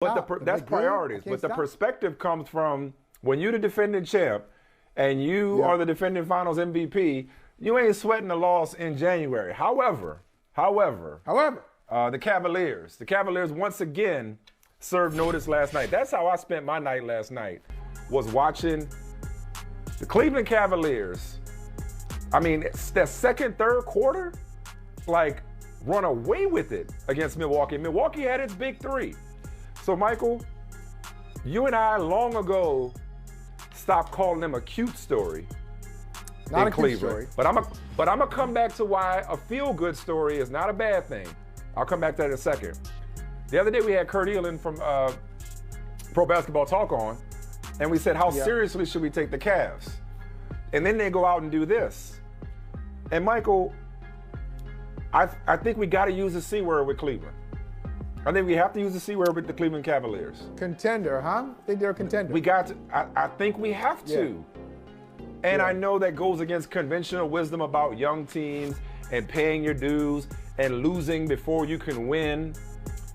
That's priorities. But the perspective comes from when you're the defending champ and you are the defending Finals MVP. You ain't sweating the loss in January. However, the Cavaliers once again served notice last night. That's how I spent my night last night, was watching the Cleveland Cavaliers. I mean, it's that second, third quarter, like, run away with it against Milwaukee. Milwaukee had its big three. So, Michael, you and I long ago stopped calling them a cute story. Not in a Cleveland. Cute story. But I'm gonna come back to why a feel-good story is not a bad thing. I'll come back to that in a second. The other day we had Kurt Elan from Pro Basketball Talk on, and we said, how seriously should we take the Cavs? And then they go out and do this. And Michael, I think we got to use the C word with Cleveland. I think we have to use the C word with the Cleveland Cavaliers. Contender, huh? I think they're a contender. We got to. I think we have to. And I know that goes against conventional wisdom about young teams and paying your dues and losing before you can win.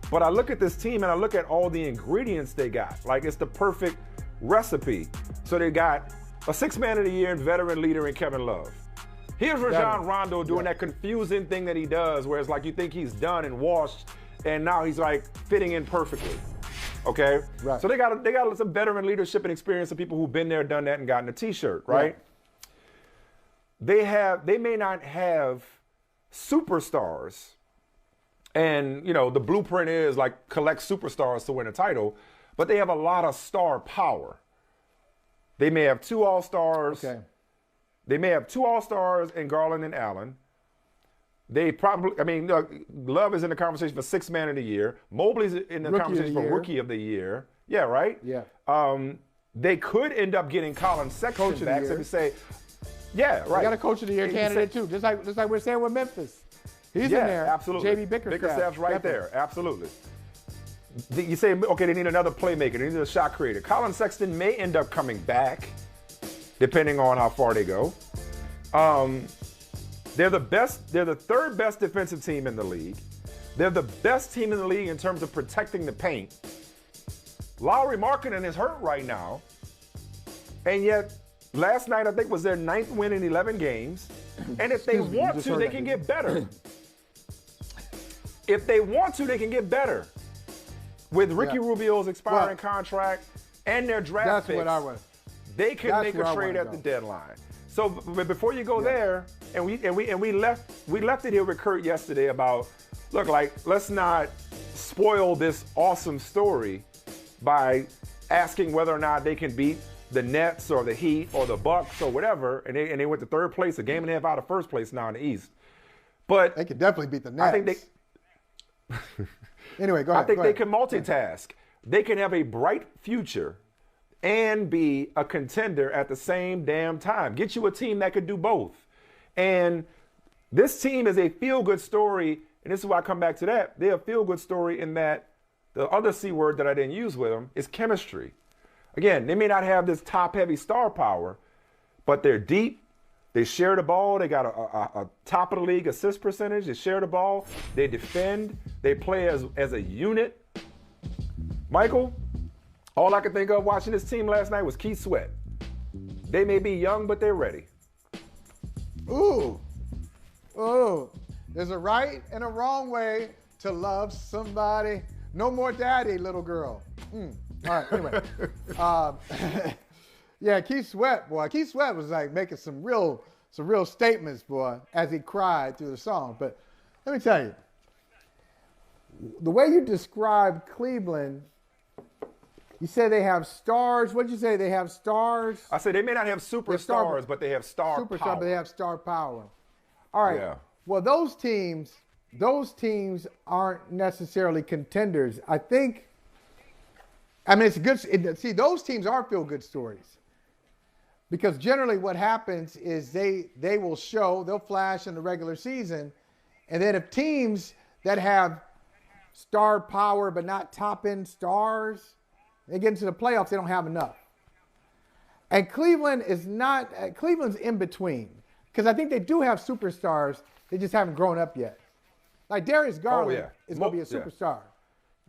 But I look at this team and I look at all the ingredients they got. Like, it's the perfect recipe. So they got a six-man of the year and veteran leader in Kevin Love. Here's Rajon Rondo doing that confusing thing that he does, where it's like you think he's done and washed, and now he's like fitting in perfectly. Okay? Right. So they got some veteran leadership and experience of people who've been there, done that, and gotten a t-shirt, right? Yeah. They may not have superstars, and the blueprint is like collect superstars to win a title, but they have a lot of star power. They may have two all-stars. Okay. They may have two all-stars in Garland and Allen. They probably, Love is in the conversation for sixth man of the year. Mobley's in the conversation for rookie of the year. Yeah, right? Yeah. They could end up getting Colin Sexton back. So we say, yeah, right. They got a coach of the year candidate too, just like we're saying with Memphis. He's in there. Absolutely. JB Bickerstaff. Bickerstaff's right there. Absolutely. You say, okay, they need another playmaker. They need a shot creator. Colin Sexton may end up coming back, depending on how far they go. They're the third best defensive team in the league. They're the best team in the league in terms of protecting the paint. Lauri Markkanen is hurt right now. And yet, last night I think was their 9th win in 11 games. And if they want to, they can get better. If they want to, they can get better. With Ricky Rubio's expiring contract and their draft picks, they can make a trade at the deadline. So, but before you go there, and we left it here with Kurt yesterday about, look, like, let's not spoil this awesome story by asking whether or not they can beat the Nets or the Heat or the Bucks or whatever, and they went to third place, a game and a half out of first place now in the East. But they could definitely beat the Nets. I think they. Anyway, go ahead. I think they can multitask. They can have a bright future and be a contender at the same damn time. Get you a team that could do both. And this team is a feel-good story, and this is why I come back to that. They're a feel-good story in that the other C word that I didn't use with them is chemistry. Again, they may not have this top-heavy star power, but they're deep. They share the ball. They got a top-of-the-league assist percentage. They share the ball. They defend. They play as a unit. Michael, all I could think of watching this team last night was Keith Sweat. They may be young, but they're ready. Ooh. There's a right and a wrong way to love somebody. No more daddy, little girl. All right, anyway. Yeah, Keith Sweat, boy. Keith Sweat was like making some real statements, boy, as he cried through the song. But let me tell you, the way you described Cleveland, you said they have stars. What did you say? They have stars? I said they may not have superstars, but they have star power. But they have star power. All right. Yeah. Well, those teams aren't necessarily contenders. It's good. See, those teams are feel-good stories. Because generally what happens is they'll flash in the regular season, and then if teams that have star power but not top-end stars, they get into the playoffs, they don't have enough. And Cleveland's in between, because I think they do have superstars, they just haven't grown up yet. Like Darius Garland is going to be a superstar.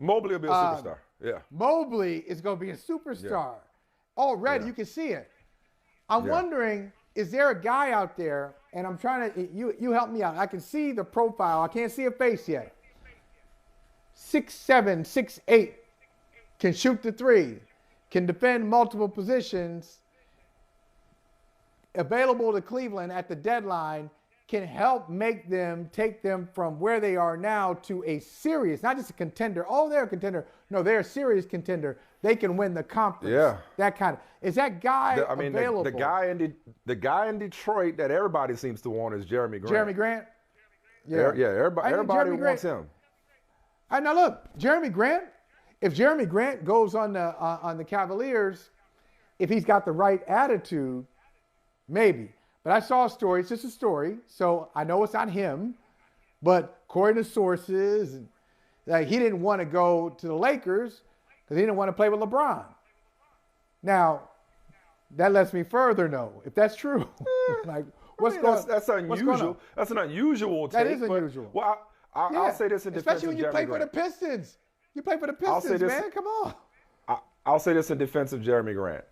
Mobley will be a superstar. Yeah. Mobley is going to be a superstar. Already, you can see it. I'm wondering, is there a guy out there, and I'm trying to, you help me out. I can see the profile. I can't see a face yet. 6'7", 6'8", can shoot the three, can defend multiple positions, available to Cleveland at the deadline, can help take them from where they are now to a serious, not just a contender. Oh, they're a contender. No, they're a serious contender. They can win the conference. Yeah. That kind of. Is that guy available? The guy in Detroit that everybody seems to want is Jeremy Grant. Jeremy Grant? Yeah. Everybody wants him. Now look, Jeremy Grant, if Jeremy Grant goes on the Cavaliers, if he's got the right attitude, maybe. But I saw a story. It's just a story, so I know it's not him. But according to sources, he didn't want to go to the Lakers because he didn't want to play with LeBron. Now, that lets me further know if that's true. That's unusual. That's an unusual take. That is unusual. Well, I'll say this in defense of Jeremy Grant. Especially when you play for the Pistons. You play for the Pistons, man. Come on. I'll say this in defense of Jeremy Grant.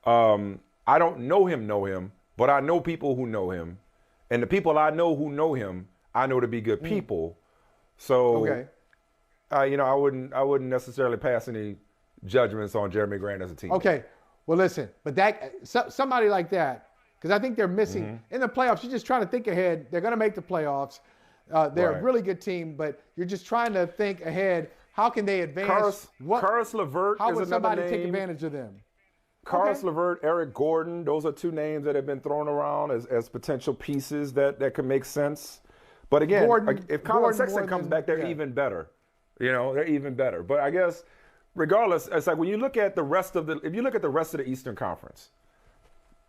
I don't know him, but I know people who know him. And the people I know who know him, I know to be good people. So, I wouldn't necessarily pass any judgments on Jeremy Grant as a team. Okay. Well, listen, but somebody like that, because I think they're missing in the playoffs. You're just trying to think ahead. They're going to make the playoffs. They're a really good team, but you're just trying to think ahead. How can they advance? Caris LeVert How is would another somebody name. take advantage of them? Caris LeVert, Eric Gordon, those are two names that have been thrown around as potential pieces that could make sense. But again, if Colin Sexton comes back, they're even better. They're even better. But I guess regardless, it's like when you look at the rest of the Eastern Conference,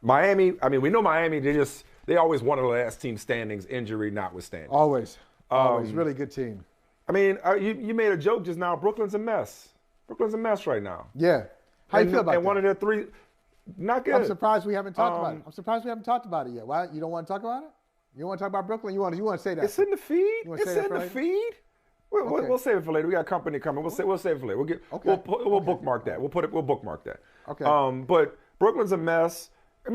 Miami, we know Miami, they always one of the last team standings, injury notwithstanding. Always. Really good team. You made a joke just now. Brooklyn's a mess. Brooklyn's a mess right now. Yeah. How you feel about that? And one of their three, not good. I'm surprised we haven't talked about it. I'm surprised we haven't talked about it yet. Why? You don't want to talk about it? You don't want to talk about Brooklyn? You want to say that? It's in the feed. It's in the feed. We'll save it for later. We got company coming. We'll save it for later. We'll bookmark that. We'll bookmark that. Okay. But Brooklyn's a mess.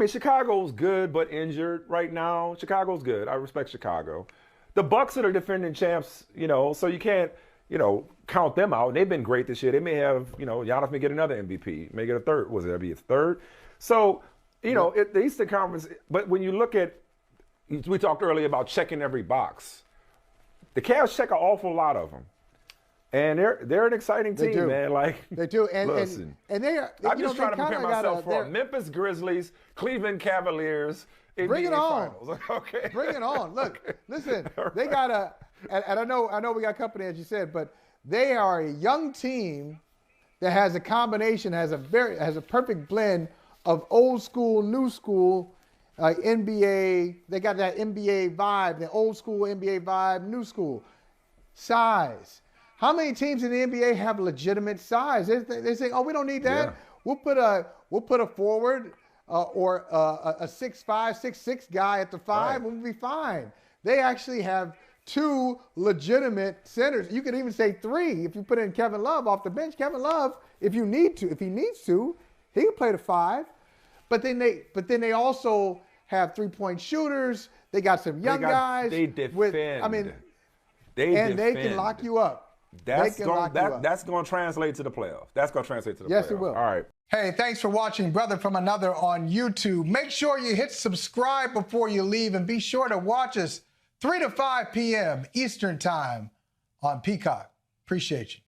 Chicago's good but injured right now. Chicago's good. I respect Chicago. The Bucks are the defending champs, so you can't, count them out. They've been great this year. They may have, Giannis may get another MVP, may get a third. Was it be his third? So, the Eastern Conference. But when you look at, we talked earlier about checking every box. The Cavs check an awful lot of them, and they're an exciting team, man. They do, and listen, and they are. I'm just trying to prepare myself for Memphis Grizzlies, Cleveland Cavaliers. Bring it on. Finals. Okay. Bring it on. Look, listen, they got and I know we got company, as you said, but they are a young team that has a combination, has a perfect blend of old school, new school, NBA. They got that NBA vibe, the old school NBA vibe, new school. Size. How many teams in the NBA have legitimate size? They say, oh, we don't need that. Yeah. We'll put a forward. Or a 6'5", 6'6" guy at the 5, we'll be fine. They actually have two legitimate centers. You could even say three if you put in Kevin Love off the bench. Kevin Love, if he needs to, he can play the 5. But then they also have 3-point shooters. They got some young guys. They defend. They can lock you up. That's going to translate to the playoffs. Yes, it will. All right. Hey, thanks for watching Brother from Another on YouTube. Make sure you hit subscribe before you leave, and be sure to watch us 3 to 5 p.m. Eastern Time on Peacock. Appreciate you.